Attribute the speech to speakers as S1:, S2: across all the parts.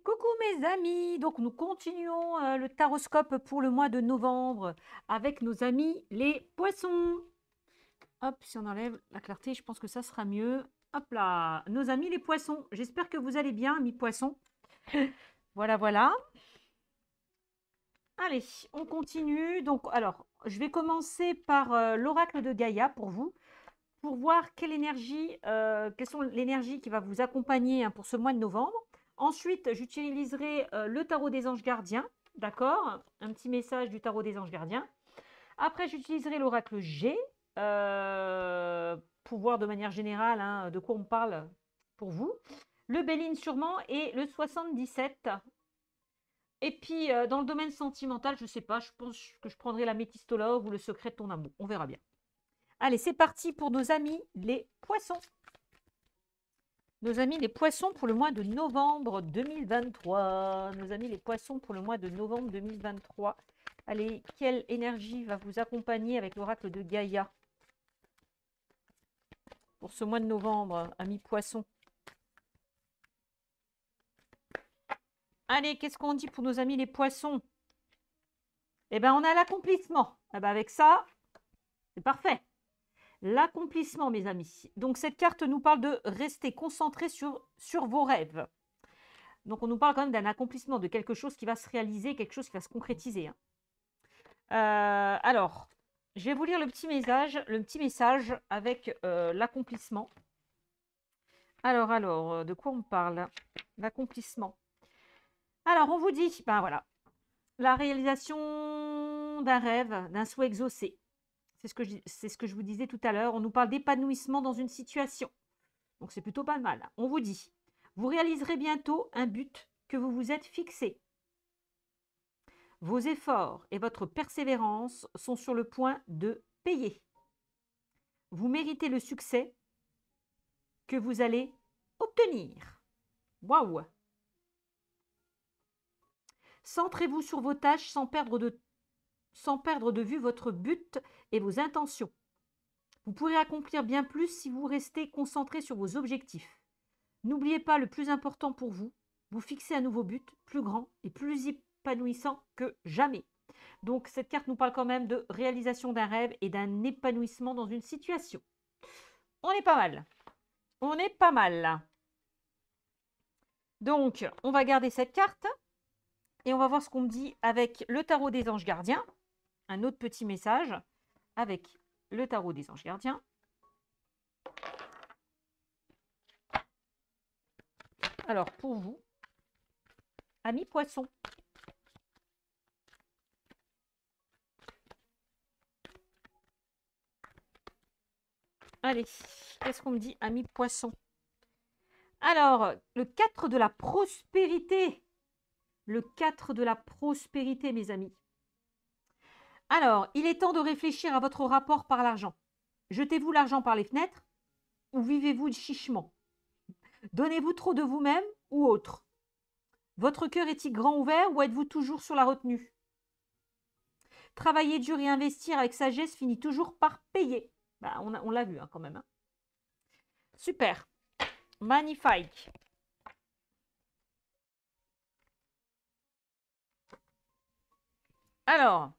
S1: Coucou mes amis, donc nous continuons le taroscope pour le mois de novembre avec nos amis les poissons. Hop, si on enlève la clarté, je pense que ça sera mieux. Hop là, nos amis les poissons. J'espère que vous allez bien, amis poissons. Voilà, voilà. Allez, on continue. Donc, alors, je vais commencer par l'oracle de Gaïa pour vous, pour voir quelles sont l'énergie qui va vous accompagner pour ce mois de novembre. Ensuite, j'utiliserai le tarot des anges gardiens, d'accord? Un petit message du tarot des anges gardiens. Après, j'utiliserai l'oracle G pour voir de manière générale de quoi on parle pour vous. Le Béline sûrement et le 77. Et puis, dans le domaine sentimental, je ne sais pas, je pense que je prendrai la métistolove ou le secret de ton amour. On verra bien. Allez, c'est parti pour nos amis les poissons. Nos amis les poissons pour le mois de novembre 2023. Nos amis les poissons pour le mois de novembre 2023. Allez, quelle énergie va vous accompagner avec l'oracle de Gaïa pour ce mois de novembre, amis poissons? Allez, qu'est-ce qu'on dit pour nos amis les poissons? Eh bien, on a l'accomplissement. Eh ben, avec ça, c'est parfait. L'accomplissement, mes amis. Donc, cette carte nous parle de rester concentré sur vos rêves. Donc, on nous parle quand même d'un accomplissement, de quelque chose qui va se réaliser, quelque chose qui va se concrétiser. Alors, je vais vous lire le petit message avec l'accomplissement. Alors, de quoi on parle? L'accomplissement. Alors, on vous dit, ben voilà, la réalisation d'un rêve, d'un souhait exaucé. C'est ce que je vous disais tout à l'heure. On nous parle d'épanouissement dans une situation. Donc, c'est plutôt pas mal. On vous dit, vous réaliserez bientôt un but que vous vous êtes fixé. Vos efforts et votre persévérance sont sur le point de payer. Vous méritez le succès que vous allez obtenir. Waouh! Centrez-vous sur vos tâches sans perdre de vue votre but et vos intentions. Vous pourrez accomplir bien plus si vous restez concentré sur vos objectifs. N'oubliez pas le plus important pour vous, vous fixez un nouveau but, plus grand et plus épanouissant que jamais. Donc cette carte nous parle quand même de réalisation d'un rêve et d'un épanouissement dans une situation. On est pas mal. On est pas mal. Donc, on va garder cette carte et on va voir ce qu'on me dit avec le tarot des anges gardiens. Un autre petit message avec le tarot des anges gardiens. Alors, pour vous, amis poissons. Allez, qu'est-ce qu'on me dit, amis poissons? Alors, le 4 de la prospérité. Le 4 de la prospérité, mes amis. Alors, il est temps de réfléchir à votre rapport par l'argent. Jetez-vous l'argent par les fenêtres ou vivez-vous chichement? Donnez-vous trop de vous-même ou autre? Votre cœur est-il grand ouvert ou êtes-vous toujours sur la retenue? Travailler dur et investir avec sagesse finit toujours par payer. Bah, on l'a vu quand même. Super. Magnifique. Alors,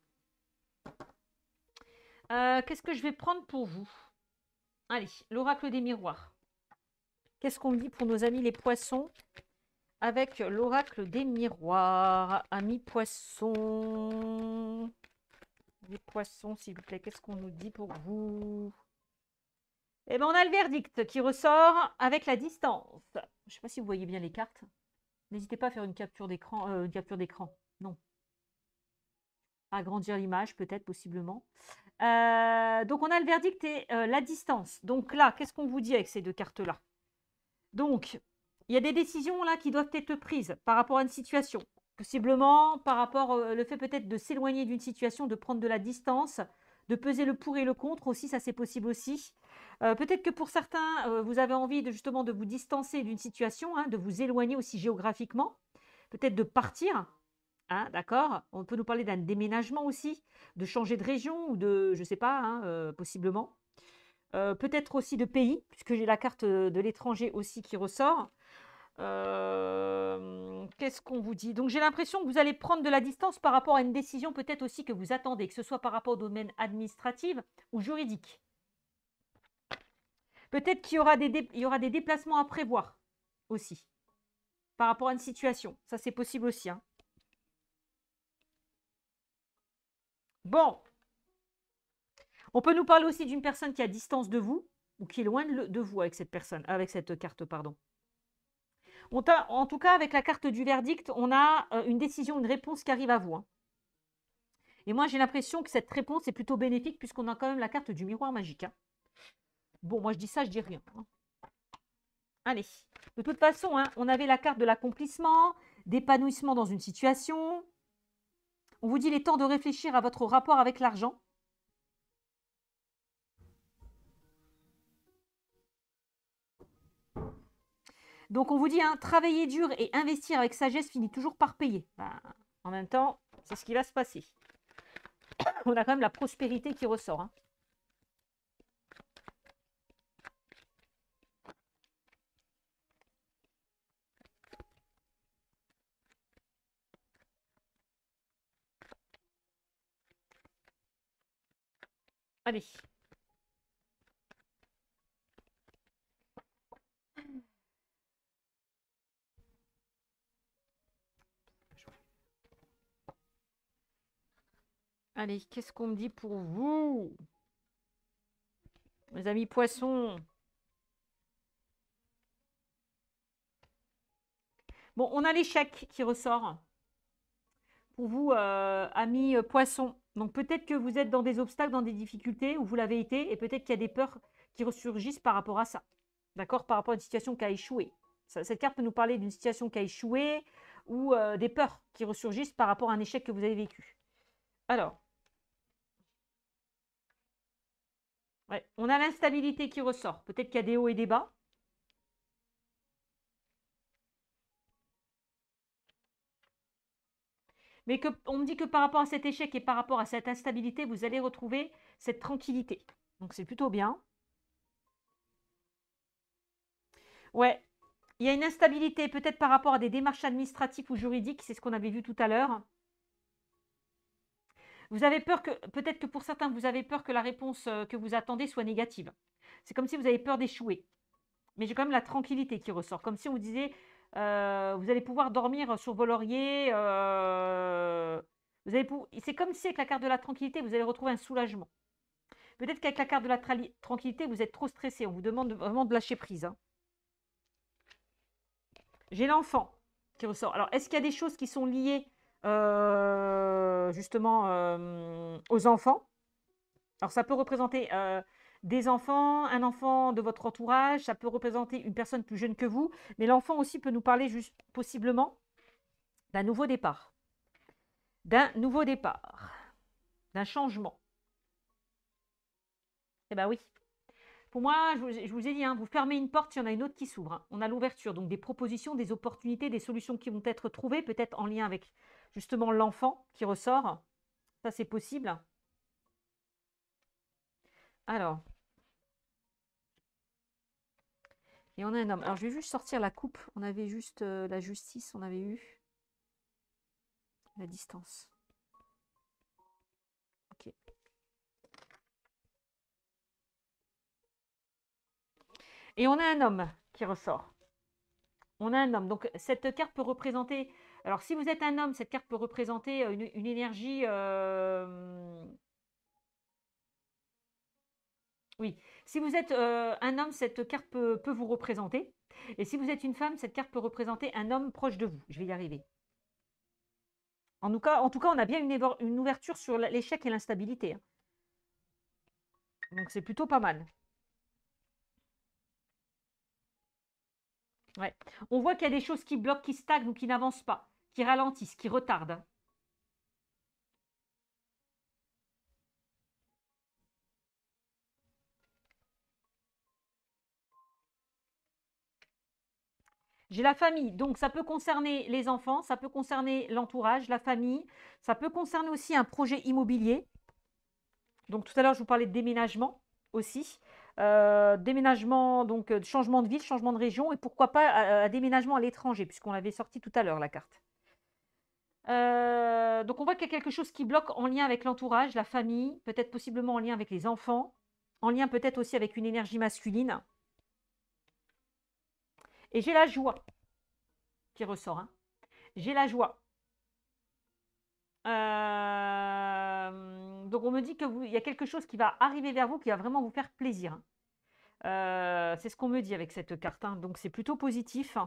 S1: qu'est-ce que je vais prendre pour vous? Allez, l'oracle des miroirs. Qu'est-ce qu'on dit pour nos amis les poissons avec l'oracle des miroirs? Amis poissons. Les poissons, s'il vous plaît, qu'est-ce qu'on nous dit pour vous? Eh bien, on a le verdict qui ressort avec la distance. Je ne sais pas si vous voyez bien les cartes. N'hésitez pas à faire une capture d'écran. Non. Agrandir l'image, peut-être, possiblement. Donc, on a le verdict et la distance. Donc là, qu'est-ce qu'on vous dit avec ces deux cartes-là? Donc, il y a des décisions là qui doivent être prises par rapport à une situation. Possiblement par rapport le fait peut-être de s'éloigner d'une situation, de prendre de la distance, de peser le pour et le contre aussi, ça c'est possible aussi. Peut-être que pour certains, vous avez envie justement de vous distancer d'une situation, de vous éloigner aussi géographiquement, peut-être de partir, d'accord? On peut nous parler d'un déménagement aussi, de changer de région ou de, je ne sais pas, possiblement. Peut-être aussi de pays, puisque j'ai la carte de l'étranger aussi qui ressort. Qu'est-ce qu'est-ce qu'on vous dit? Donc, j'ai l'impression que vous allez prendre de la distance par rapport à une décision peut-être aussi que vous attendez, que ce soit par rapport au domaine administratif ou juridique. Peut-être qu'il y aura il y aura des déplacements à prévoir aussi par rapport à une situation. Ça, c'est possible aussi, hein. Bon, on peut nous parler aussi d'une personne qui est à distance de vous ou qui est loin de vous avec cette personne, avec cette carte, pardon. En tout cas, avec la carte du verdict, on a une décision, une réponse qui arrive à vous, hein. Et moi, j'ai l'impression que cette réponse est plutôt bénéfique puisqu'on a quand même la carte du miroir magique, hein. Bon, moi, je dis ça, je dis rien, hein. Allez, de toute façon, hein, on avait la carte de l'accomplissement, d'épanouissement dans une situation. On vous dit il est temps de réfléchir à votre rapport avec l'argent. Donc, on vous dit, hein, travailler dur et investir avec sagesse finit toujours par payer. Ben, en même temps, c'est ce qui va se passer. On a quand même la prospérité qui ressort, hein. Allez. Allez, qu'est-ce qu'on me dit pour vous, mes amis poissons? Bon, on a l'échec qui ressort pour vous, amis poissons. Donc, peut-être que vous êtes dans des obstacles, dans des difficultés, ou vous l'avez été, et peut-être qu'il y a des peurs qui ressurgissent par rapport à ça. D'accord? Par rapport à une situation qui a échoué. Cette carte peut nous parler d'une situation qui a échoué ou des peurs qui ressurgissent par rapport à un échec que vous avez vécu. Alors, ouais, on a l'instabilité qui ressort. Peut-être qu'il y a des hauts et des bas. Mais on me dit que par rapport à cet échec et par rapport à cette instabilité, vous allez retrouver cette tranquillité. Donc, c'est plutôt bien. Ouais, il y a une instabilité peut-être par rapport à des démarches administratives ou juridiques. C'est ce qu'on avait vu tout à l'heure. Vous avez peur que, peut-être que pour certains, vous avez peur que la réponse que vous attendez soit négative. C'est comme si vous avez peur d'échouer. Mais j'ai quand même la tranquillité qui ressort. Comme si on vous disait, vous allez pouvoir dormir sur vos lauriers. C'est comme si avec la carte de la tranquillité, vous allez retrouver un soulagement. Peut-être qu'avec la carte de la tranquillité, vous êtes trop stressé. On vous demande vraiment de lâcher prise, hein. J'ai l'enfant qui ressort. Alors, est-ce qu'il y a des choses qui sont liées justement aux enfants? Alors, ça peut représenter des enfants, un enfant de votre entourage, ça peut représenter une personne plus jeune que vous, mais l'enfant aussi peut nous parler juste possiblement d'un nouveau départ. D'un nouveau départ. D'un changement. Eh bien oui. Pour moi, je vous ai dit, hein, vous fermez une porte, il y en a une autre qui s'ouvre, hein. On a l'ouverture, donc des propositions, des opportunités, des solutions qui vont être trouvées, peut-être en lien avec justement l'enfant qui ressort. Ça, c'est possible. Alors. Et on a un homme. Alors, je vais juste sortir la coupe. On avait juste la justice, on avait eu la distance. Ok. Et on a un homme qui ressort. On a un homme. Donc, cette carte peut représenter... Alors, si vous êtes un homme, cette carte peut représenter une énergie... Oui. Si vous êtes un homme, cette carte peut vous représenter. Et si vous êtes une femme, cette carte peut représenter un homme proche de vous. Je vais y arriver. En tout cas, on a bien une ouverture sur l'échec et l'instabilité, hein. Donc, c'est plutôt pas mal. Ouais. On voit qu'il y a des choses qui bloquent, qui stagnent ou qui n'avancent pas, qui ralentissent, qui retardent. J'ai la famille, donc ça peut concerner les enfants, ça peut concerner l'entourage, la famille, ça peut concerner aussi un projet immobilier. Donc tout à l'heure, je vous parlais de déménagement aussi. déménagement, donc changement de ville, changement de région, et pourquoi pas un déménagement à l'étranger, puisqu'on l'avait sorti tout à l'heure, la carte. Donc on voit qu'il y a quelque chose qui bloque en lien avec l'entourage, la famille, peut-être possiblement en lien avec les enfants, en lien peut-être aussi avec une énergie masculine. Et j'ai la joie qui ressort, hein. J'ai la joie. Donc on me dit qu'il y a quelque chose qui va arriver vers vous, qui va vraiment vous faire plaisir, hein. C'est ce qu'on me dit avec cette carte, hein. Donc c'est plutôt positif.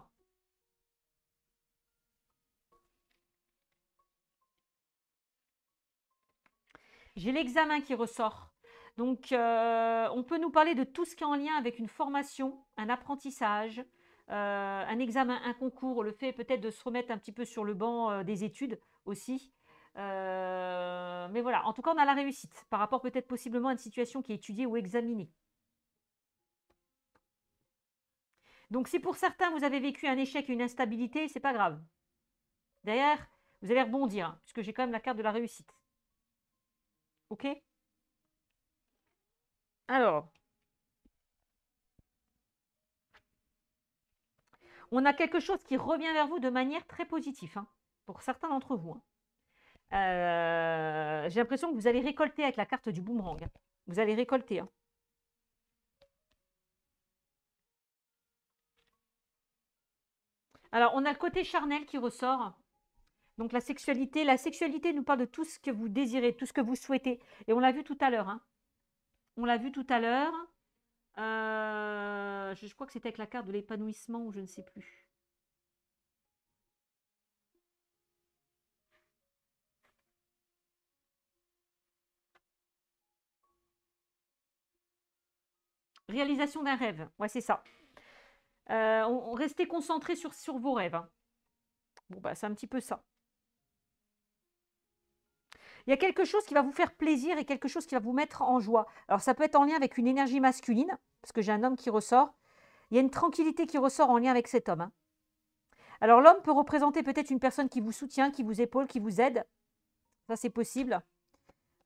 S1: J'ai l'examen qui ressort. Donc on peut nous parler de tout ce qui est en lien avec une formation, un apprentissage, un examen, un concours, le fait peut-être de se remettre un petit peu sur le banc des études aussi. Mais voilà, en tout cas, on a la réussite par rapport peut-être possiblement à une situation qui est étudiée ou examinée. Donc si pour certains, vous avez vécu un échec et une instabilité, c'est pas grave. Derrière, vous allez rebondir, hein, puisque j'ai quand même la carte de la réussite. OK? Alors, on a quelque chose qui revient vers vous de manière très positive, hein, pour certains d'entre vous, hein. J'ai l'impression que vous allez récolter avec la carte du boomerang, hein. Vous allez récolter, hein. Alors, on a le côté charnel qui ressort. Donc, la sexualité. La sexualité nous parle de tout ce que vous désirez, tout ce que vous souhaitez. Et on l'a vu tout à l'heure, hein. On l'a vu tout à l'heure. Je crois que c'était avec la carte de l'épanouissement ou je ne sais plus. Réalisation d'un rêve. Ouais, c'est ça. Restez concentré sur vos rêves, hein. Bon, bah, c'est un petit peu ça. Il y a quelque chose qui va vous faire plaisir et quelque chose qui va vous mettre en joie. Alors, ça peut être en lien avec une énergie masculine, parce que j'ai un homme qui ressort. Il y a une tranquillité qui ressort en lien avec cet homme, hein. Alors, l'homme peut représenter peut-être une personne qui vous soutient, qui vous épaule, qui vous aide. Ça, c'est possible.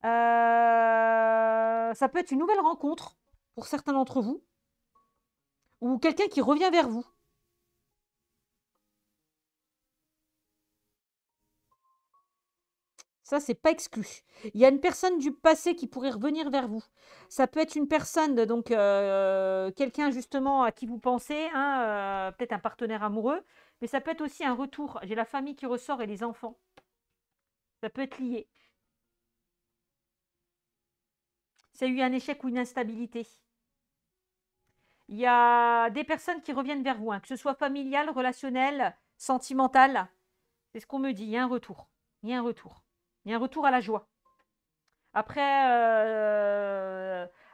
S1: Ça peut être une nouvelle rencontre pour certains d'entre vous, ou quelqu'un qui revient vers vous. Ça, c'est pas exclu. Il y a une personne du passé qui pourrait revenir vers vous. Ça peut être une personne, donc quelqu'un justement à qui vous pensez, hein, peut-être un partenaire amoureux, mais ça peut être aussi un retour. J'ai la famille qui ressort et les enfants. Ça peut être lié. S'il y a eu un échec ou une instabilité. Il y a des personnes qui reviennent vers vous, hein, que ce soit familial, relationnel, sentimental. C'est ce qu'on me dit. Il y a un retour. Il y a un retour. Il y a un retour à la joie. Après,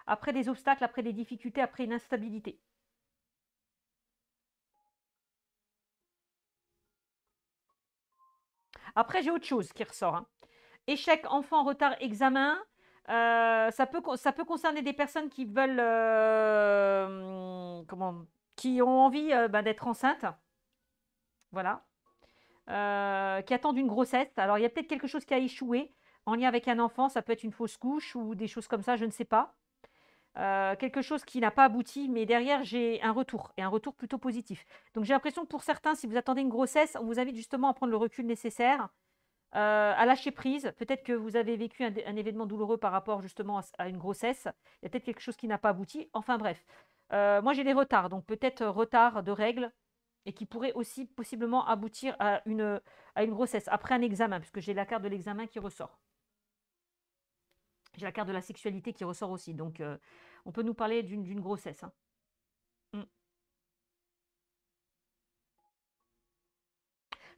S1: après des obstacles, après des difficultés, après une instabilité. Après, j'ai autre chose qui ressort, hein. Échec, enfant, retard, examen. Ça peut concerner des personnes qui veulent, qui ont envie d'être enceintes. Voilà. Qui attendent une grossesse. Alors, il y a peut-être quelque chose qui a échoué en lien avec un enfant. Ça peut être une fausse couche ou des choses comme ça, je ne sais pas. Quelque chose qui n'a pas abouti, mais derrière, j'ai un retour, et un retour plutôt positif. Donc, j'ai l'impression que pour certains, si vous attendez une grossesse, on vous invite justement à prendre le recul nécessaire, à lâcher prise. Peut-être que vous avez vécu un événement douloureux par rapport justement à une grossesse. Il y a peut-être quelque chose qui n'a pas abouti. Enfin bref, moi j'ai des retards, donc peut-être retard de règles, et qui pourrait aussi possiblement aboutir à une grossesse, après un examen, puisque j'ai la carte de l'examen qui ressort. J'ai la carte de la sexualité qui ressort aussi, donc on peut nous parler d'une grossesse, hein. Mm.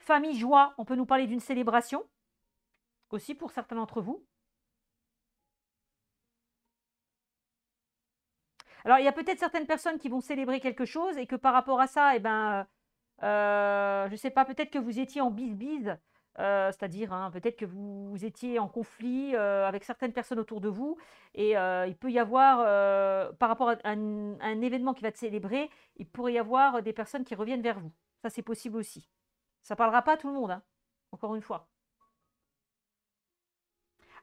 S1: Famille, joie, on peut nous parler d'une célébration, aussi pour certains d'entre vous. Alors, il y a peut-être certaines personnes qui vont célébrer quelque chose et que par rapport à ça, eh ben, je ne sais pas, peut-être que vous étiez en bise-bise, c'est-à-dire, hein, peut-être que vous étiez en conflit avec certaines personnes autour de vous et il peut y avoir, par rapport à un événement qui va être célébré, il pourrait y avoir des personnes qui reviennent vers vous. Ça, c'est possible aussi. Ça ne parlera pas à tout le monde, hein, encore une fois.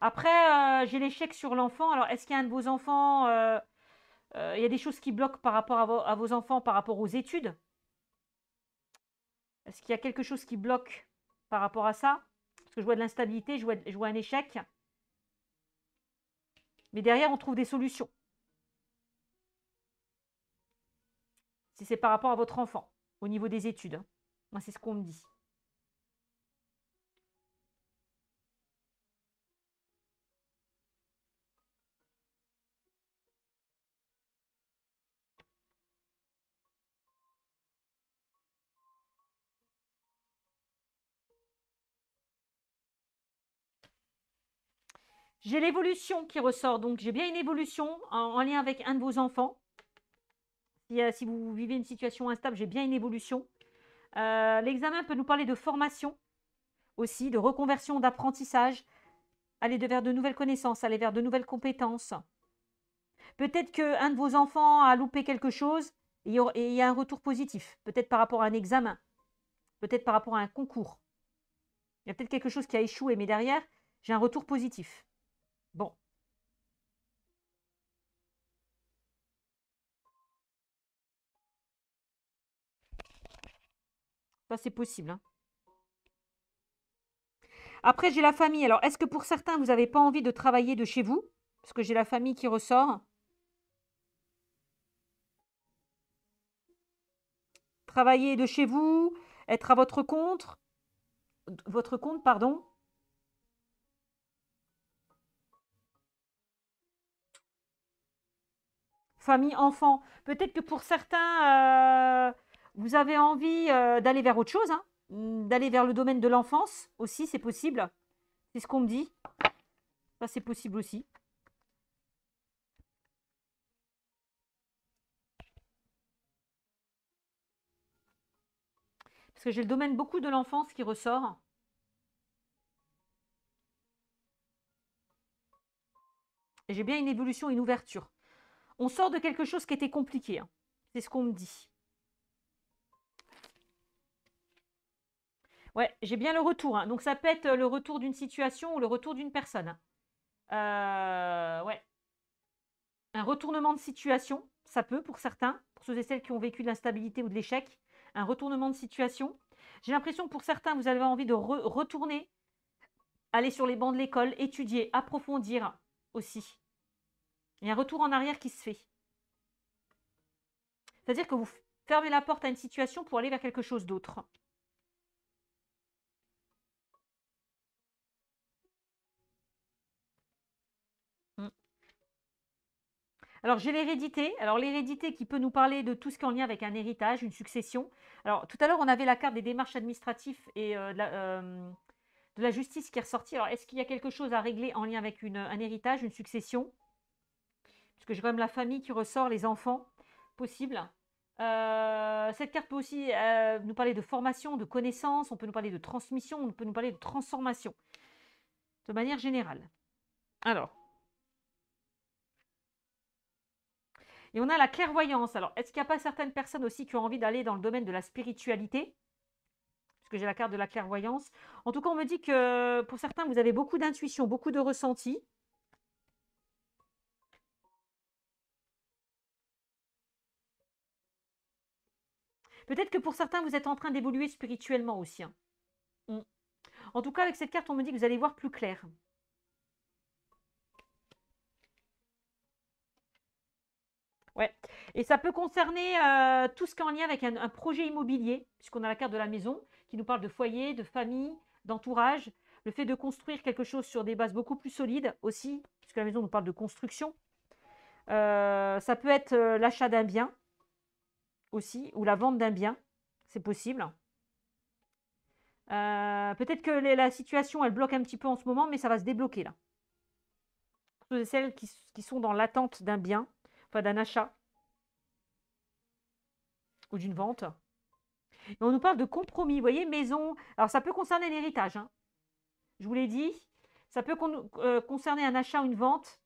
S1: Après, j'ai l'échec sur l'enfant. Alors, est-ce qu'il y a un de vos enfants Il y a des choses qui bloquent par rapport à vos enfants, par rapport aux études. Est-ce qu'il y a quelque chose qui bloque par rapport à ça? Parce que je vois de l'instabilité, je vois un échec. Mais derrière, on trouve des solutions. Si c'est par rapport à votre enfant, au niveau des études, hein. Moi, c'est ce qu'on me dit. J'ai l'évolution qui ressort, donc j'ai bien une évolution en lien avec un de vos enfants. Si vous vivez une situation instable, j'ai bien une évolution. L'examen peut nous parler de formation aussi, de reconversion, d'apprentissage, aller vers de nouvelles connaissances, aller vers de nouvelles compétences. Peut-être qu'un de vos enfants a loupé quelque chose et il y a un retour positif. Peut-être par rapport à un examen, peut-être par rapport à un concours. Il y a peut-être quelque chose qui a échoué, mais derrière, j'ai un retour positif. Bon. Ça, c'est possible, hein. Après, j'ai la famille. Alors, est-ce que pour certains, vous n'avez pas envie de travailler de chez vous? Parce que j'ai la famille qui ressort. Travailler de chez vous, être à votre compte, pardon. Famille, enfant. Peut-être que pour certains, vous avez envie d'aller vers autre chose, hein, d'aller vers le domaine de l'enfance aussi, c'est possible. C'est ce qu'on me dit. Ça, c'est possible aussi. Parce que j'ai le domaine beaucoup de l'enfance qui ressort. Et j'ai bien une évolution, une ouverture. On sort de quelque chose qui était compliqué, hein. C'est ce qu'on me dit. Ouais, j'ai bien le retour, hein. Donc ça peut être le retour d'une situation ou le retour d'une personne. Ouais. Un retournement de situation, ça peut pour certains, pour ceux et celles qui ont vécu de l'instabilité ou de l'échec. Un retournement de situation. J'ai l'impression que pour certains, vous avez envie de retourner, aller sur les bancs de l'école, étudier, approfondir aussi. Il y a un retour en arrière qui se fait. C'est-à-dire que vous fermez la porte à une situation pour aller vers quelque chose d'autre. Mm. Alors, j'ai l'hérédité. Alors, l'hérédité qui peut nous parler de tout ce qui est en lien avec un héritage, une succession. Alors, tout à l'heure, on avait la carte des démarches administratives et de la justice qui est ressortie. Alors, est-ce qu'il y a quelque chose à régler en lien avec un héritage, une succession? Parce que j'ai quand même la famille qui ressort, les enfants, possible. Cette carte peut aussi nous parler de formation, de connaissances, on peut nous parler de transmission, on peut nous parler de transformation, de manière générale. Alors, et on a la clairvoyance. Alors, est-ce qu'il n'y a pas certaines personnes aussi qui ont envie d'aller dans le domaine de la spiritualité? Parce que j'ai la carte de la clairvoyance. En tout cas, on me dit que pour certains, vous avez beaucoup d'intuition, beaucoup de ressenti. Peut-être que pour certains, vous êtes en train d'évoluer spirituellement aussi, hein. Mm. En tout cas, avec cette carte, on me dit que vous allez voir plus clair. Ouais. Et ça peut concerner tout ce qui est en lien avec un projet immobilier, puisqu'on a la carte de la maison qui nous parle de foyer, de famille, d'entourage, le fait de construire quelque chose sur des bases beaucoup plus solides aussi, puisque la maison nous parle de construction. Ça peut être l'achat d'un bien aussi, ou la vente d'un bien, c'est possible. Peut-être que la situation, elle bloque un petit peu en ce moment, mais ça va se débloquer là. Pour ceux et celles qui sont dans l'attente d'un bien, enfin d'un achat ou d'une vente. Et on nous parle de compromis, vous voyez, maison. Alors ça peut concerner un héritage, hein. Je vous l'ai dit. Ça peut concerner un achat ou une vente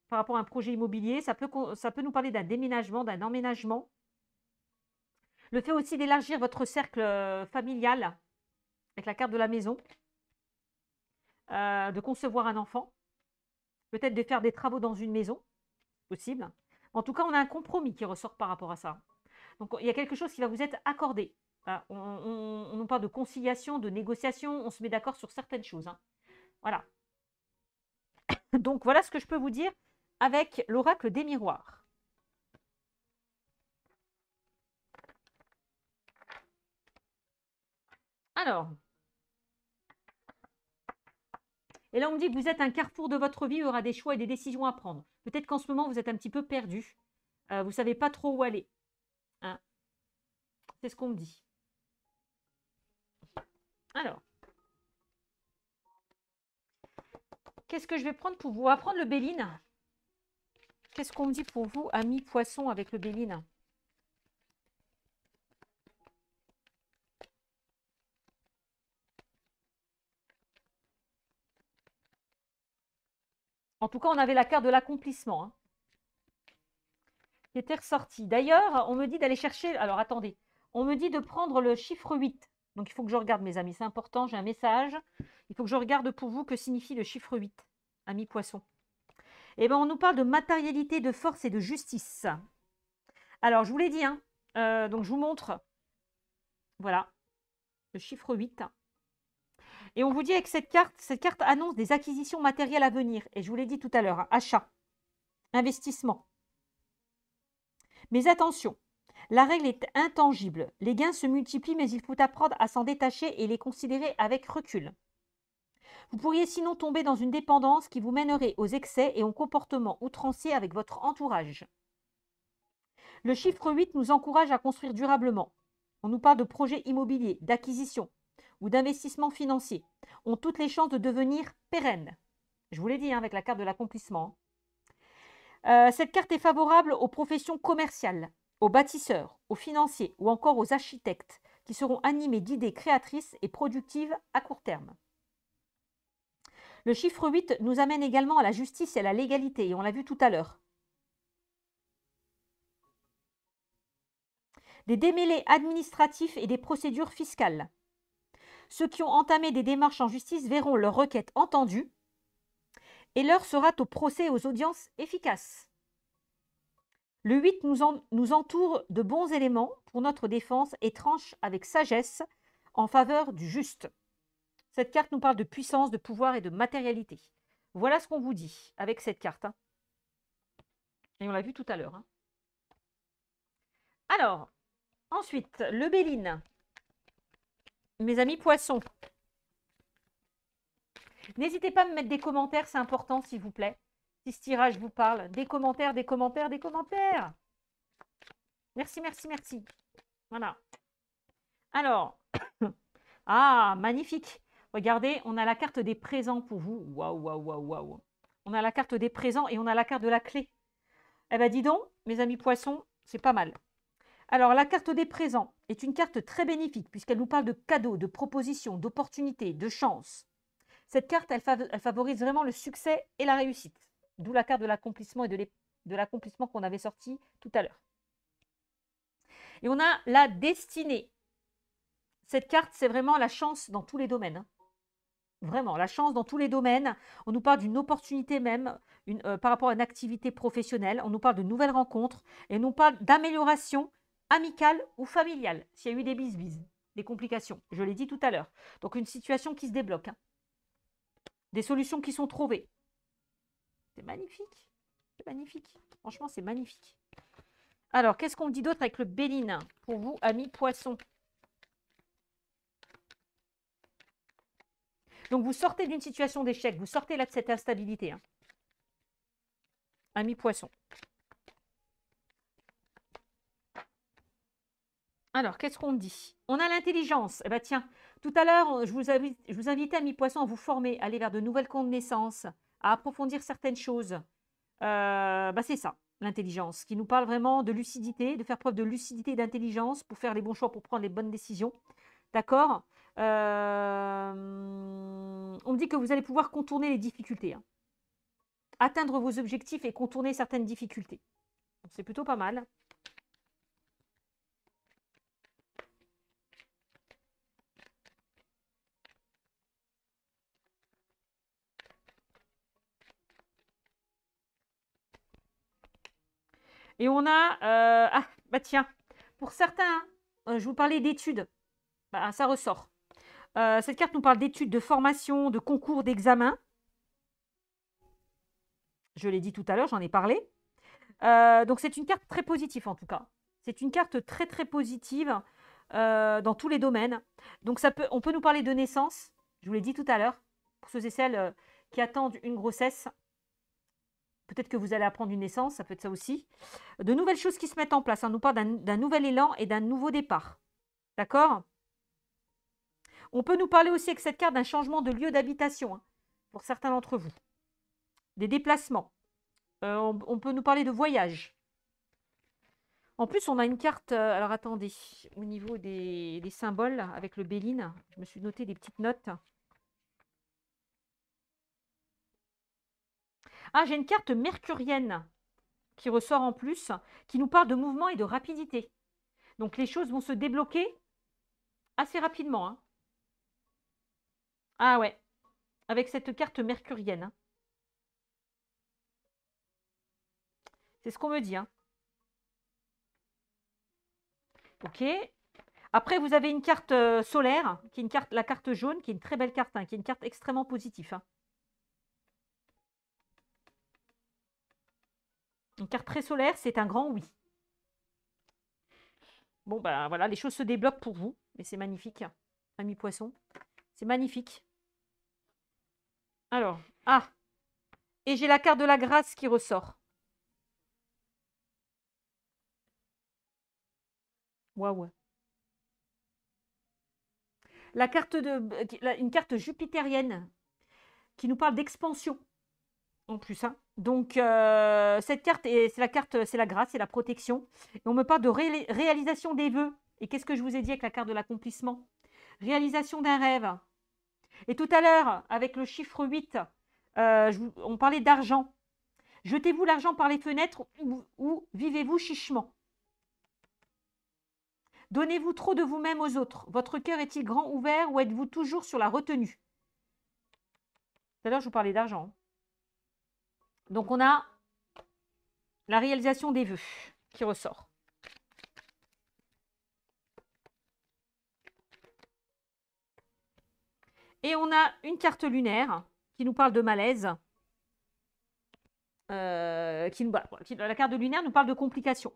S1: par rapport à un projet immobilier. Ça peut nous parler d'un déménagement, d'un emménagement. Le fait aussi d'élargir votre cercle familial avec la carte de la maison, de concevoir un enfant, peut-être de faire des travaux dans une maison, possible. En tout cas, on a un compromis qui ressort par rapport à ça. Donc, il y a quelque chose qui va vous être accordé. Voilà, on nous parle de conciliation, de négociation, on se met d'accord sur certaines choses, hein. Voilà. Donc, voilà ce que je peux vous dire avec l'oracle des miroirs. Alors, et là, on me dit que vous êtes à un carrefour de votre vie, il y aura des choix et des décisions à prendre. Peut-être qu'en ce moment, vous êtes un petit peu perdu. Vous ne savez pas trop où aller, hein. C'est ce qu'on me dit. Alors, qu'est-ce que je vais prendre pour vous? On va prendre le Béline. Qu'est-ce qu'on me dit pour vous, amis poissons, avec le Béline? En tout cas, on avait la carte de l'accomplissement, hein, qui était ressortie. D'ailleurs, on me dit d'aller chercher... Alors, attendez. On me dit de prendre le chiffre 8. Donc, il faut que je regarde, mes amis. C'est important, j'ai un message. Il faut que je regarde pour vous que signifie le chiffre 8, amis poissons. Eh bien, on nous parle de matérialité, de force et de justice. Alors, je vous l'ai dit, hein, donc je vous montre. Voilà, le chiffre 8. Et on vous dit avec cette carte annonce des acquisitions matérielles à venir. Et je vous l'ai dit tout à l'heure, hein, achat, investissement. Mais attention, la règle est intangible. Les gains se multiplient, mais il faut apprendre à s'en détacher et les considérer avec recul. Vous pourriez sinon tomber dans une dépendance qui vous mènerait aux excès et aux comportements outranciers avec votre entourage. Le chiffre 8 nous encourage à construire durablement. On nous parle de projets immobiliers, d'acquisition ou d'investissement financier. Ont toutes les chances de devenir pérennes. Je vous l'ai dit, hein, avec la carte de l'accomplissement. Cette carte est favorable aux professions commerciales, aux bâtisseurs, aux financiers ou encore aux architectes qui seront animés d'idées créatrices et productives à court terme. Le chiffre 8 nous amène également à la justice et à la légalité, et on l'a vu tout à l'heure. Des démêlés administratifs et des procédures fiscales. Ceux qui ont entamé des démarches en justice verront leur requête entendue et l'heure sera au procès et aux audiences efficaces. Le 8 nous entoure de bons éléments pour notre défense et tranche avec sagesse en faveur du juste. Cette carte nous parle de puissance, de pouvoir et de matérialité. Voilà ce qu'on vous dit avec cette carte, hein. Et on l'a vu tout à l'heure, hein. Alors, ensuite, le Béline. Mes amis poissons. N'hésitez pas à me mettre des commentaires, c'est important, s'il vous plaît. Si ce tirage vous parle, des commentaires, des commentaires, des commentaires. Merci, merci, merci. Voilà. Alors, ah, magnifique. Regardez, on a la carte des présents pour vous. Waouh, waouh, waouh, waouh. On a la carte des présents et on a la carte de la clé. Eh bien, dis donc, mes amis poissons, c'est pas mal. Alors, la carte des présents est une carte très bénéfique puisqu'elle nous parle de cadeaux, de propositions, d'opportunités, de chances. Cette carte, elle favorise vraiment le succès et la réussite. D'où la carte de l'accomplissement et de l'accomplissement qu'on avait sorti tout à l'heure. Et on a la destinée. Cette carte, c'est vraiment la chance dans tous les domaines, hein. Vraiment, la chance dans tous les domaines. On nous parle d'une opportunité même par rapport à une activité professionnelle. On nous parle de nouvelles rencontres et on nous parle d'amélioration amicale ou familiale. S'il y a eu des bisbises, des complications, je l'ai dit tout à l'heure. Donc une situation qui se débloque, hein. Des solutions qui sont trouvées. C'est magnifique. C'est magnifique. Franchement, c'est magnifique. Alors, qu'est-ce qu'on dit d'autre avec le Béline pour vous, amis poissons? Donc, vous sortez d'une situation d'échec. Vous sortez là de cette instabilité, hein. Amis poissons. Alors, qu'est-ce qu'on dit? On a l'intelligence. Eh bien, tiens, tout à l'heure, je vous invitais, amis poissons, à vous former, à aller vers de nouvelles connaissances, à approfondir certaines choses. C'est ça, l'intelligence, qui nous parle vraiment de lucidité, de faire preuve de lucidité et d'intelligence pour faire les bons choix, pour prendre les bonnes décisions. D'accord. On me dit que vous allez pouvoir contourner les difficultés, hein. Atteindre vos objectifs et contourner certaines difficultés. C'est plutôt pas mal. Et on a, ah, bah tiens, pour certains, je vous parlais d'études, bah, ça ressort. Cette carte nous parle d'études, de formation, de concours, d'examen. Je l'ai dit tout à l'heure, j'en ai parlé. Donc c'est une carte très positive en tout cas. C'est une carte très très positive dans tous les domaines. Donc on peut nous parler de naissance, je vous l'ai dit tout à l'heure, pour ceux et celles qui attendent une grossesse. Peut-être que vous allez apprendre une naissance, ça peut être ça aussi. De nouvelles choses qui se mettent en place. On nous parle d'un nouvel élan et d'un nouveau départ. D'accord? On peut nous parler aussi avec cette carte d'un changement de lieu d'habitation, hein, pour certains d'entre vous. Des déplacements. On peut nous parler de voyage. En plus, on a une carte, alors attendez, au niveau des symboles, avec le Béline, je me suis noté des petites notes. Ah, j'ai une carte mercurienne qui ressort en plus, qui nous parle de mouvement et de rapidité. Donc les choses vont se débloquer assez rapidement, hein. Ah ouais, avec cette carte mercurienne, hein. C'est ce qu'on me dit, hein. Ok. Après, vous avez une carte solaire, qui est une carte, la carte jaune, qui est une très belle carte, hein, qui est une carte extrêmement positive, hein. Une carte très solaire, c'est un grand oui. Bon, ben voilà, les choses se débloquent pour vous. Mais c'est magnifique, ami poisson. C'est magnifique. Alors, ah, et j'ai la carte de la grâce qui ressort. Waouh. La carte une carte jupitérienne qui nous parle d'expansion en plus, hein. Donc, cette carte, c'est la carte, c'est la grâce, c'est la protection. Et on me parle de réalisation des vœux. Et qu'est-ce que je vous ai dit avec la carte de l'accomplissement? Réalisation d'un rêve. Et tout à l'heure, avec le chiffre 8, on parlait d'argent. Jetez-vous l'argent par les fenêtres ou vivez-vous chichement? Donnez-vous trop de vous-même aux autres? Votre cœur est-il grand ouvert ou êtes-vous toujours sur la retenue? Tout à l'heure, je vous parlais d'argent. Donc, on a la réalisation des vœux qui ressort. Et on a une carte lunaire qui nous parle de malaise. La carte de lunaire nous parle de complications.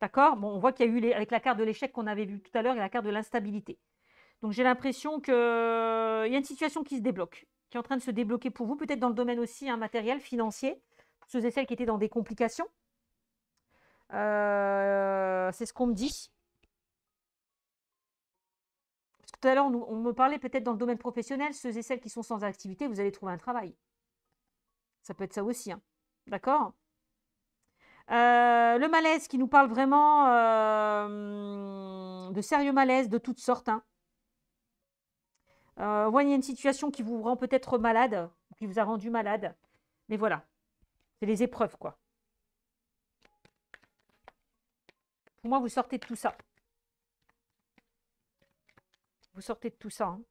S1: D'accord? Bon, on voit qu'il y a eu, avec la carte de l'échec qu'on avait vue tout à l'heure, et la carte de l'instabilité. Donc, j'ai l'impression qu'il y a une situation qui se débloque, qui est en train de se débloquer pour vous, peut-être dans le domaine aussi matériel, financier, pour ceux et celles qui étaient dans des complications. C'est ce qu'on me dit. Parce que tout à l'heure, on me parlait peut-être dans le domaine professionnel, ceux et celles qui sont sans activité, vous allez trouver un travail. Ça peut être ça aussi, hein. D'accord? Le malaise qui nous parle vraiment de sérieux malaise de toutes sortes, hein. Voyez une situation qui vous rend peut-être malade, qui vous a rendu malade. Mais voilà, c'est les épreuves, quoi. Pour moi, vous sortez de tout ça. Vous sortez de tout ça, hein.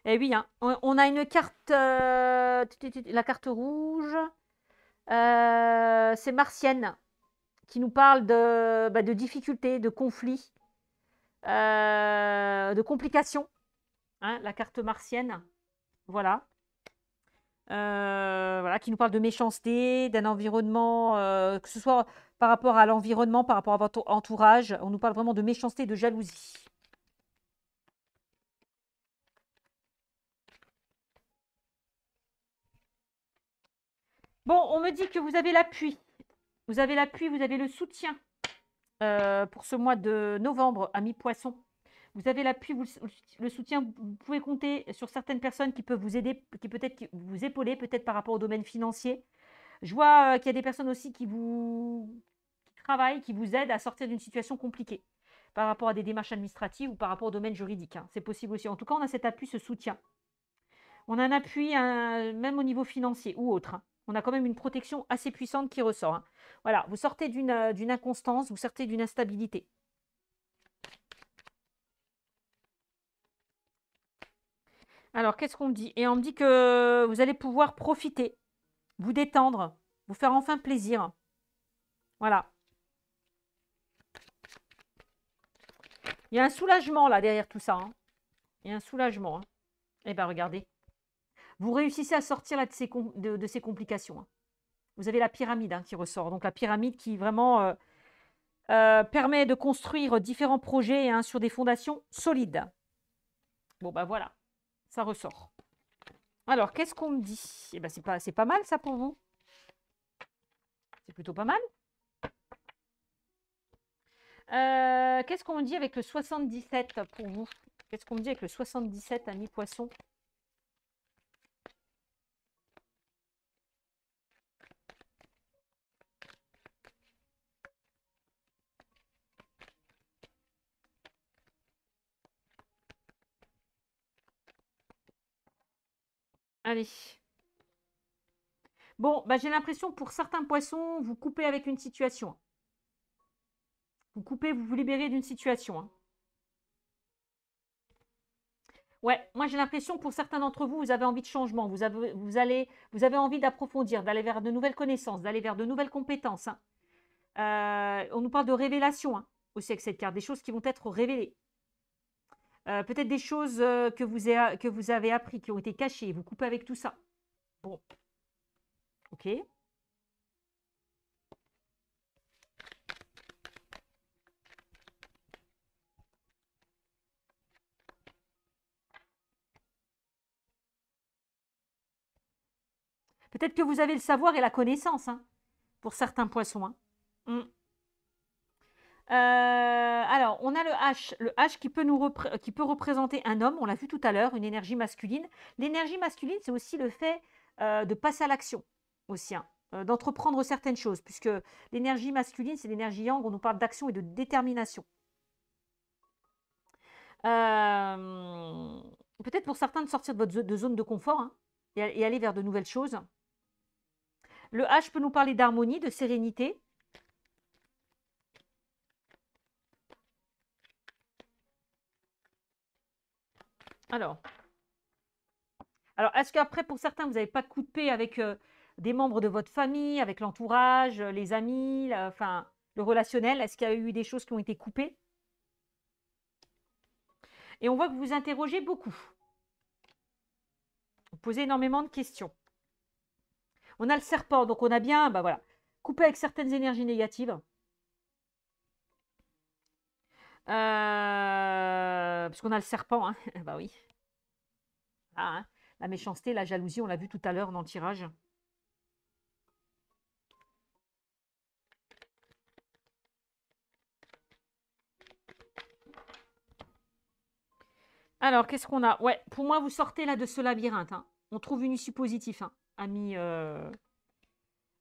S1: Eh oui, hein, on a une carte, la carte rouge, c'est Martienne, qui nous parle de difficultés, de conflits, de complications, hein, la carte martienne, voilà. Voilà, qui nous parle de méchanceté, d'un environnement, que ce soit par rapport à l'environnement, par rapport à votre entourage, on nous parle vraiment de méchanceté, de jalousie. Bon, on me dit que vous avez l'appui. Vous avez l'appui, vous avez le soutien pour ce mois de novembre, amis poissons. Vous avez l'appui, le soutien. Vous pouvez compter sur certaines personnes qui peuvent vous aider, qui peut-être vous épauler, peut-être par rapport au domaine financier. Je vois qu'il y a des personnes aussi qui travaillent, qui vous aident à sortir d'une situation compliquée par rapport à des démarches administratives ou par rapport au domaine juridique, hein. C'est possible aussi. En tout cas, on a cet appui, ce soutien. On a un appui, même au niveau financier ou autre, hein. On a quand même une protection assez puissante qui ressort, hein. Voilà, vous sortez d'une inconstance, vous sortez d'une instabilité. Alors, qu'est-ce qu'on me dit? Et on me dit que vous allez pouvoir profiter, vous détendre, vous faire enfin plaisir. Voilà. Il y a un soulagement là derrière tout ça, hein. Il y a un soulagement, hein. Eh bien, regardez. Vous réussissez à sortir là, de ces complications, hein. Vous avez la pyramide, hein, qui ressort. Donc la pyramide qui vraiment permet de construire différents projets, hein, sur des fondations solides. Bon, ben voilà, ça ressort. Alors, qu'est-ce qu'on me dit? Eh ben, c'est pas mal ça pour vous. C'est plutôt pas mal. Qu'est-ce qu'on me dit avec le 77 pour vous? Qu'est-ce qu'on me dit avec le 77, ami poisson? Allez. Bon, bah, j'ai l'impression que pour certains poissons, vous coupez avec une situation. Vous coupez, vous vous libérez d'une situation, hein. Ouais, moi j'ai l'impression que pour certains d'entre vous, vous avez envie de changement, vous avez envie d'approfondir, d'aller vers de nouvelles connaissances, d'aller vers de nouvelles compétences, hein. On nous parle de révélation, hein, aussi avec cette carte, des choses qui vont être révélées. Peut-être des choses que vous avez appris, qui ont été cachées. Vous coupez avec tout ça. Bon, ok. Peut-être que vous avez le savoir et la connaissance, hein, pour certains poissons, hein. Mm. Alors, on a le H qui peut, qui peut représenter un homme, on l'a vu tout à l'heure, une énergie masculine. L'énergie masculine, c'est aussi le fait de passer à l'action, aussi, hein, d'entreprendre certaines choses, puisque l'énergie masculine, c'est l'énergie yang, on nous parle d'action et de détermination. Peut-être pour certains de sortir de votre zone de confort, hein, et aller vers de nouvelles choses. Le H peut nous parler d'harmonie, de sérénité. Alors est-ce qu'après, pour certains, vous n'avez pas coupé avec des membres de votre famille, avec l'entourage, les amis, enfin, le relationnel? Est-ce qu'il y a eu des choses qui ont été coupées? Et on voit que vous vous interrogez beaucoup. Vous posez énormément de questions. On a le serpent, donc on a bien, bah voilà, coupé avec certaines énergies négatives. Parce qu'on a le serpent, hein. Bah oui. Ah, hein. La méchanceté, la jalousie, on l'a vu tout à l'heure dans le tirage. Alors, qu'est-ce qu'on a? Ouais, pour moi, vous sortez là de ce labyrinthe, hein. On trouve une issue positive, hein.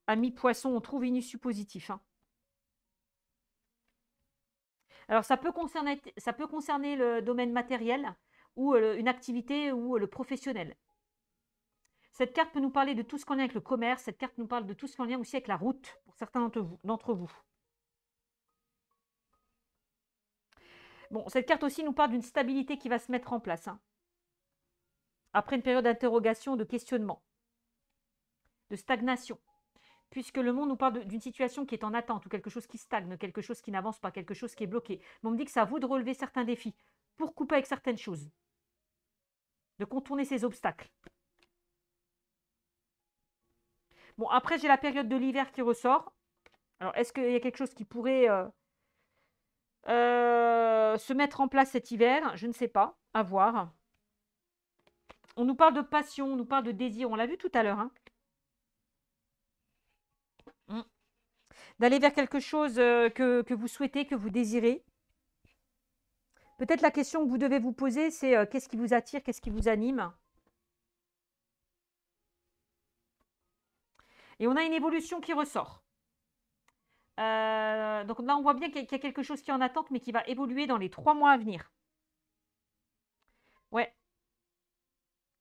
S1: Ami poisson, on trouve une issue positive, hein. Alors, ça peut concerner le domaine matériel ou une activité ou le professionnel. Cette carte peut nous parler de tout ce qu'on a avec le commerce. Cette carte nous parle de tout ce qu'on a aussi avec la route, pour certains d'entre vous. Bon, cette carte aussi nous parle d'une stabilité qui va se mettre en place, hein, après une période d'interrogation, de questionnement, de stagnation, puisque le monde nous parle d'une situation qui est en attente, ou quelque chose qui stagne, quelque chose qui n'avance pas, quelque chose qui est bloqué. Mais on me dit que c'est à vous de relever certains défis pour couper avec certaines choses, de contourner ces obstacles. Bon, après, j'ai la période de l'hiver qui ressort. Alors, est-ce qu'il y a quelque chose qui pourrait se mettre en place cet hiver? Je ne sais pas, à voir. On nous parle de passion, on nous parle de désir, on l'a vu tout à l'heure, hein. D'aller vers quelque chose que vous souhaitez, que vous désirez. Peut-être la question que vous devez vous poser, c'est qu'est-ce qui vous attire, qu'est-ce qui vous anime? Et on a une évolution qui ressort. Donc là, on voit bien qu'il y a quelque chose qui est en attente, mais qui va évoluer dans les 3 mois à venir. Ouais.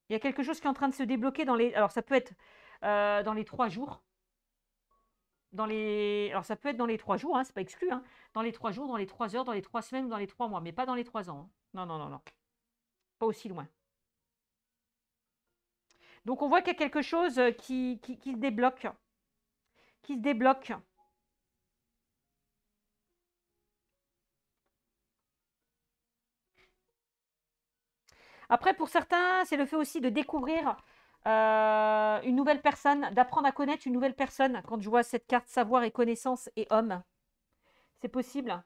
S1: Il y a quelque chose qui est en train de se débloquer dans les... Alors, ça peut être dans les 3 jours. Alors, ça peut être dans les 3 jours, hein, c'est pas exclu, hein. Dans les 3 jours, dans les 3 heures, dans les 3 semaines ou dans les 3 mois, mais pas dans les 3 ans, hein. Non, non, non, non. Pas aussi loin. Donc, on voit qu'il y a quelque chose qui se débloque. Qui se débloque. Après, pour certains, c'est le fait aussi de découvrir une nouvelle personne, d'apprendre à connaître une nouvelle personne. Quand je vois cette carte savoir et connaissance et homme, c'est possible.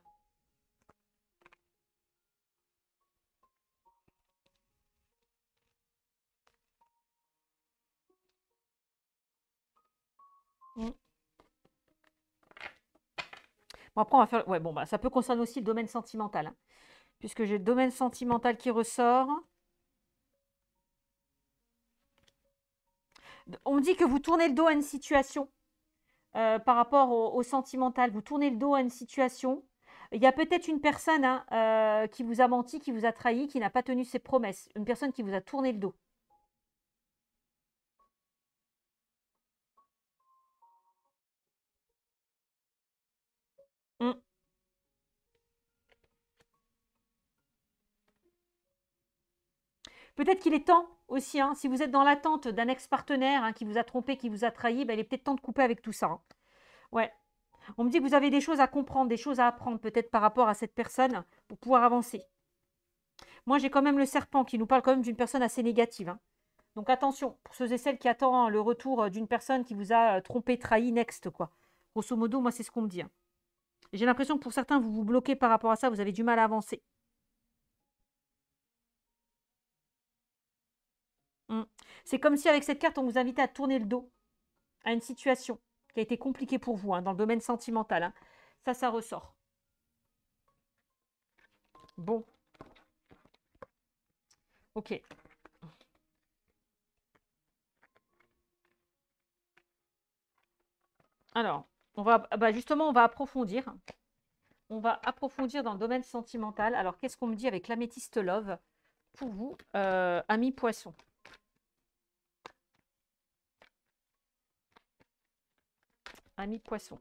S1: Mm. Bon, après, on va faire. Ouais, bon, bah, ça peut concerner aussi le domaine sentimental, hein, puisque j'ai le domaine sentimental qui ressort. On me dit que vous tournez le dos à une situation par rapport au sentimental. Vous tournez le dos à une situation. Il y a peut-être une personne hein, qui vous a menti, qui vous a trahi, qui n'a pas tenu ses promesses. Une personne qui vous a tourné le dos. Mm. Peut-être qu'il est temps aussi, hein, si vous êtes dans l'attente d'un ex-partenaire hein, qui vous a trompé, qui vous a trahi, ben, il est peut-être temps de couper avec tout ça, hein. Ouais. On me dit que vous avez des choses à comprendre, des choses à apprendre peut-être par rapport à cette personne pour pouvoir avancer. Moi, j'ai quand même le serpent qui nous parle quand même d'une personne assez négative, hein. Donc attention, pour ceux et celles qui attendent le retour d'une personne qui vous a trompé, trahi, next, quoi. Grosso modo, moi, c'est ce qu'on me dit, hein. J'ai l'impression que pour certains, vous vous bloquez par rapport à ça, vous avez du mal à avancer. Mm. C'est comme si avec cette carte, on vous invitait à tourner le dos à une situation qui a été compliquée pour vous, hein, dans le domaine sentimental, hein. Ça ressort. Bon. Ok. Alors, justement, on va approfondir. On va approfondir dans le domaine sentimental. Alors, qu'est-ce qu'on me dit avec l'améthyste love pour vous, amis poissons? Amis poissons.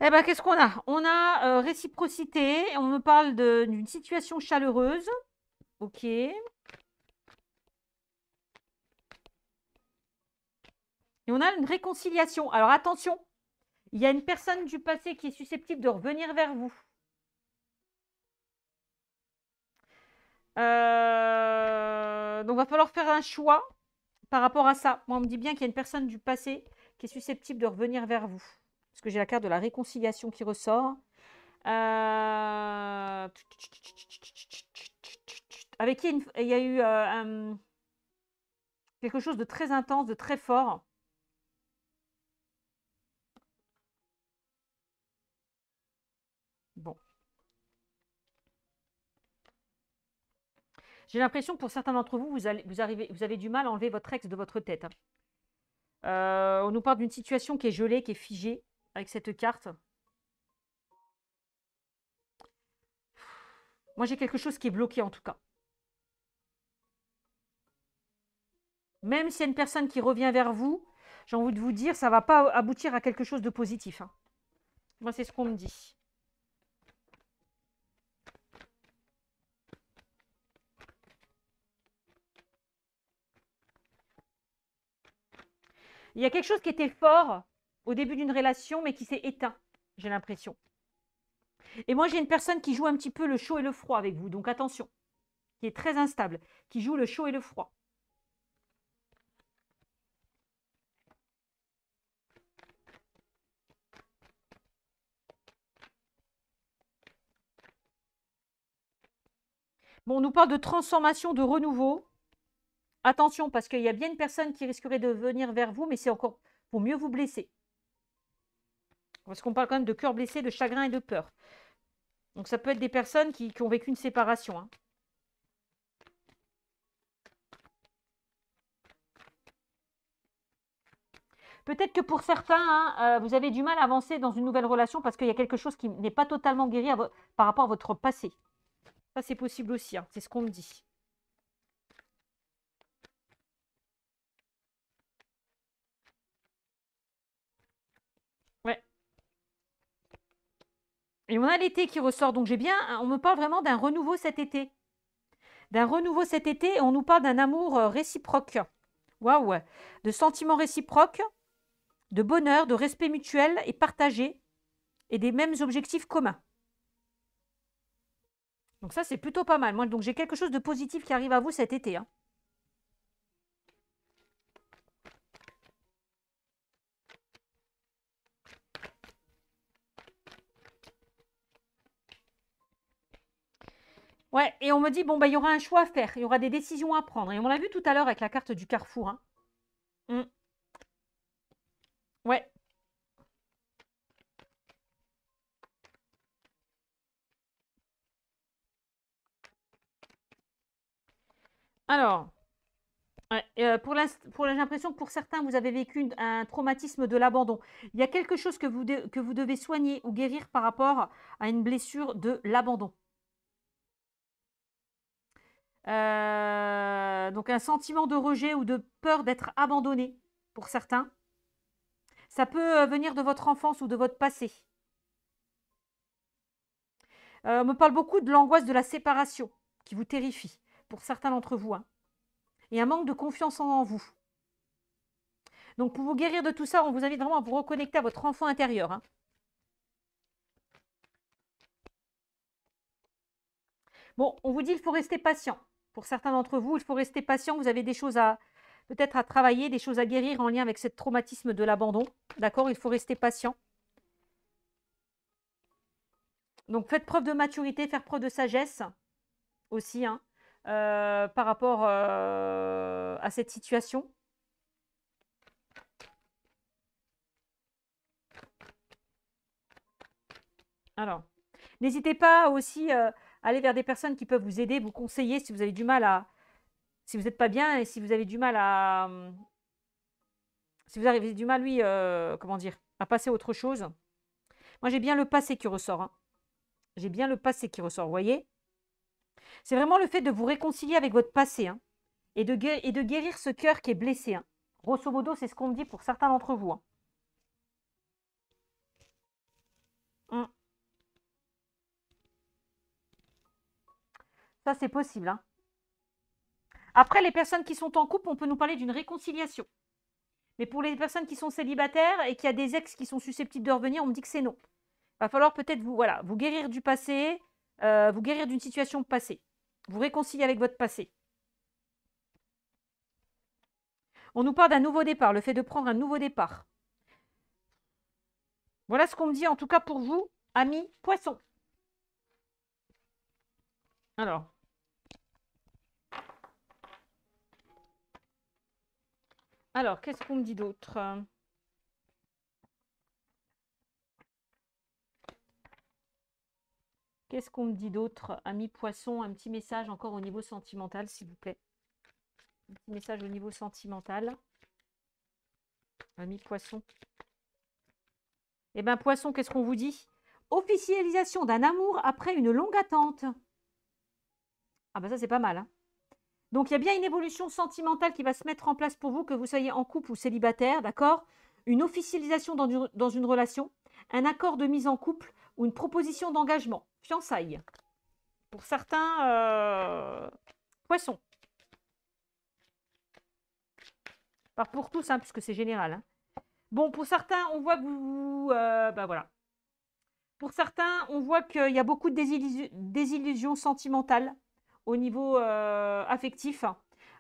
S1: Eh ben, qu'est-ce qu'on a? On a réciprocité. On me parle d'une situation chaleureuse. Ok. Et on a une réconciliation. Alors, attention, il y a une personne du passé qui est susceptible de revenir vers vous. Donc, il va falloir faire un choix par rapport à ça. Moi, on me dit bien qu'il y a une personne du passé qui est susceptible de revenir vers vous. Parce que j'ai la carte de la réconciliation qui ressort. Avec qui il y a eu quelque chose de très intense, de très fort. Bon. J'ai l'impression que pour certains d'entre vous, vous avez du mal à enlever votre ex de votre tête, hein. On nous parle d'une situation qui est gelée, qui est figée avec cette carte. Moi, j'ai quelque chose qui est bloqué en tout cas. Même s'il y a une personne qui revient vers vous, j'ai envie de vous dire, ça ne va pas aboutir à quelque chose de positif, hein. Moi, c'est ce qu'on me dit. Il y a quelque chose qui était fort au début d'une relation, mais qui s'est éteint, j'ai l'impression. Et moi, j'ai une personne qui joue un petit peu le chaud et le froid avec vous, donc attention, qui est très instable, qui joue le chaud et le froid. Bon, on nous parle de transformation, de renouveau. Attention, parce qu'il y a bien une personne qui risquerait de venir vers vous, mais c'est encore pour mieux vous blesser. Parce qu'on parle quand même de cœur blessé, de chagrin et de peur. Donc ça peut être des personnes qui ont vécu une séparation, hein. Peut-être que pour certains, hein, vous avez du mal à avancer dans une nouvelle relation parce qu'il y a quelque chose qui n'est pas totalement guéri par rapport à votre passé. Ça, c'est possible aussi, hein, c'est ce qu'on me dit. Ouais. Et on a l'été qui ressort, donc on me parle vraiment d'un renouveau cet été. D'un renouveau cet été, et on nous parle d'un amour réciproque. Waouh! De sentiments réciproques, de bonheur, de respect mutuel et partagé, et des mêmes objectifs communs. Donc ça, c'est plutôt pas mal. Moi, donc j'ai quelque chose de positif qui arrive à vous cet été, hein. Ouais, et on me dit, bon, bah, il y aura un choix à faire, il y aura des décisions à prendre. Et on l'a vu tout à l'heure avec la carte du carrefour, hein. Mm. Ouais. Alors, ouais, j'ai l'impression que pour certains, vous avez vécu un traumatisme de l'abandon. Il y a quelque chose que vous devez soigner ou guérir par rapport à une blessure de l'abandon. Donc un sentiment de rejet ou de peur d'être abandonné pour certains. Ça peut venir de votre enfance ou de votre passé. On me parle beaucoup de l'angoisse de la séparation qui vous terrifie pour certains d'entre vous, hein. Et un manque de confiance en vous. Donc pour vous guérir de tout ça, on vous invite vraiment à vous reconnecter à votre enfant intérieur, hein. Bon, on vous dit il faut rester patient. Pour certains d'entre vous, il faut rester patient. Vous avez des choses à peut-être à travailler, des choses à guérir en lien avec ce traumatisme de l'abandon. D'accord? Il faut rester patient. Donc faites preuve de maturité, faire preuve de sagesse aussi, hein, par rapport à cette situation. Alors, n'hésitez pas aussi à aller vers des personnes qui peuvent vous aider, vous conseiller si vous avez du mal à... Si vous n'êtes pas bien et si vous avez du mal à... Si vous avez du mal, oui, comment dire, à passer à autre chose. Moi, j'ai bien le passé qui ressort, hein. J'ai bien le passé qui ressort, vous voyez? C'est vraiment le fait de vous réconcilier avec votre passé, hein, et de guérir ce cœur qui est blessé, hein. Grosso modo, c'est ce qu'on me dit pour certains d'entre vous, hein. Mm. Ça, c'est possible, hein. Après, les personnes qui sont en couple, on peut nous parler d'une réconciliation. Mais pour les personnes qui sont célibataires et qui a des ex qui sont susceptibles de revenir, on me dit que c'est non. Il va falloir peut-être vous, voilà, vous guérir du passé, vous guérir d'une situation passée. Vous réconcilier avec votre passé. On nous parle d'un nouveau départ, le fait de prendre un nouveau départ. Voilà ce qu'on me dit en tout cas pour vous, amis poissons. Alors qu'est-ce qu'on me dit d'autre? Qu'est-ce qu'on me dit d'autre, amis poissons? Un petit message encore au niveau sentimental, s'il vous plaît. Un petit message au niveau sentimental. Amis poissons. Eh bien, poisson, qu'est-ce qu'on vous dit? Officialisation d'un amour après une longue attente. Ah ben ça, c'est pas mal, hein. Donc, il y a bien une évolution sentimentale qui va se mettre en place pour vous, que vous soyez en couple ou célibataire, d'accord? Une officialisation dans une relation, un accord de mise en couple ou une proposition d'engagement, fiançailles. Pour certains, poissons. Pas pour tous, hein, puisque c'est général, hein. Bon, pour certains, on voit que vous... ben voilà. Pour certains, on voit qu'il y a beaucoup de désillusions sentimentales au niveau affectif.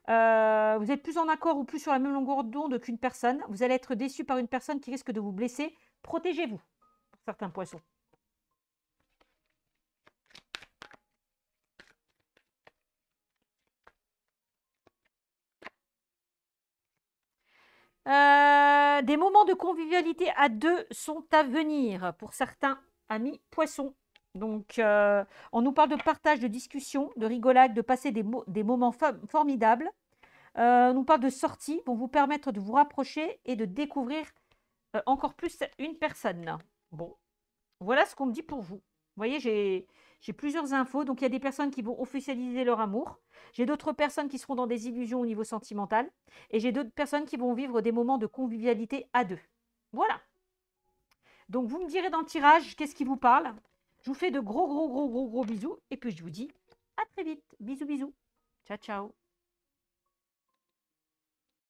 S1: Vous êtes plus en accord ou plus sur la même longueur d'onde qu'une personne. Vous allez être déçu par une personne qui risque de vous blesser. Protégez-vous, pour certains poissons. Des moments de convivialité à deux sont à venir pour certains amis poissons. Donc, on nous parle de partage, de discussion, de rigolade, de passer des moments formidables. On nous parle de sorties pour vous permettre de vous rapprocher et de découvrir encore plus une personne. Bon, voilà ce qu'on me dit pour vous. Vous voyez, j'ai plusieurs infos. Donc, il y a des personnes qui vont officialiser leur amour. J'ai d'autres personnes qui seront dans des illusions au niveau sentimental. Et j'ai d'autres personnes qui vont vivre des moments de convivialité à deux. Voilà. Donc, vous me direz dans le tirage qu'est-ce qui vous parle. Je vous fais de gros bisous. Et puis, je vous dis à très vite. Bisous, bisous. Ciao, ciao.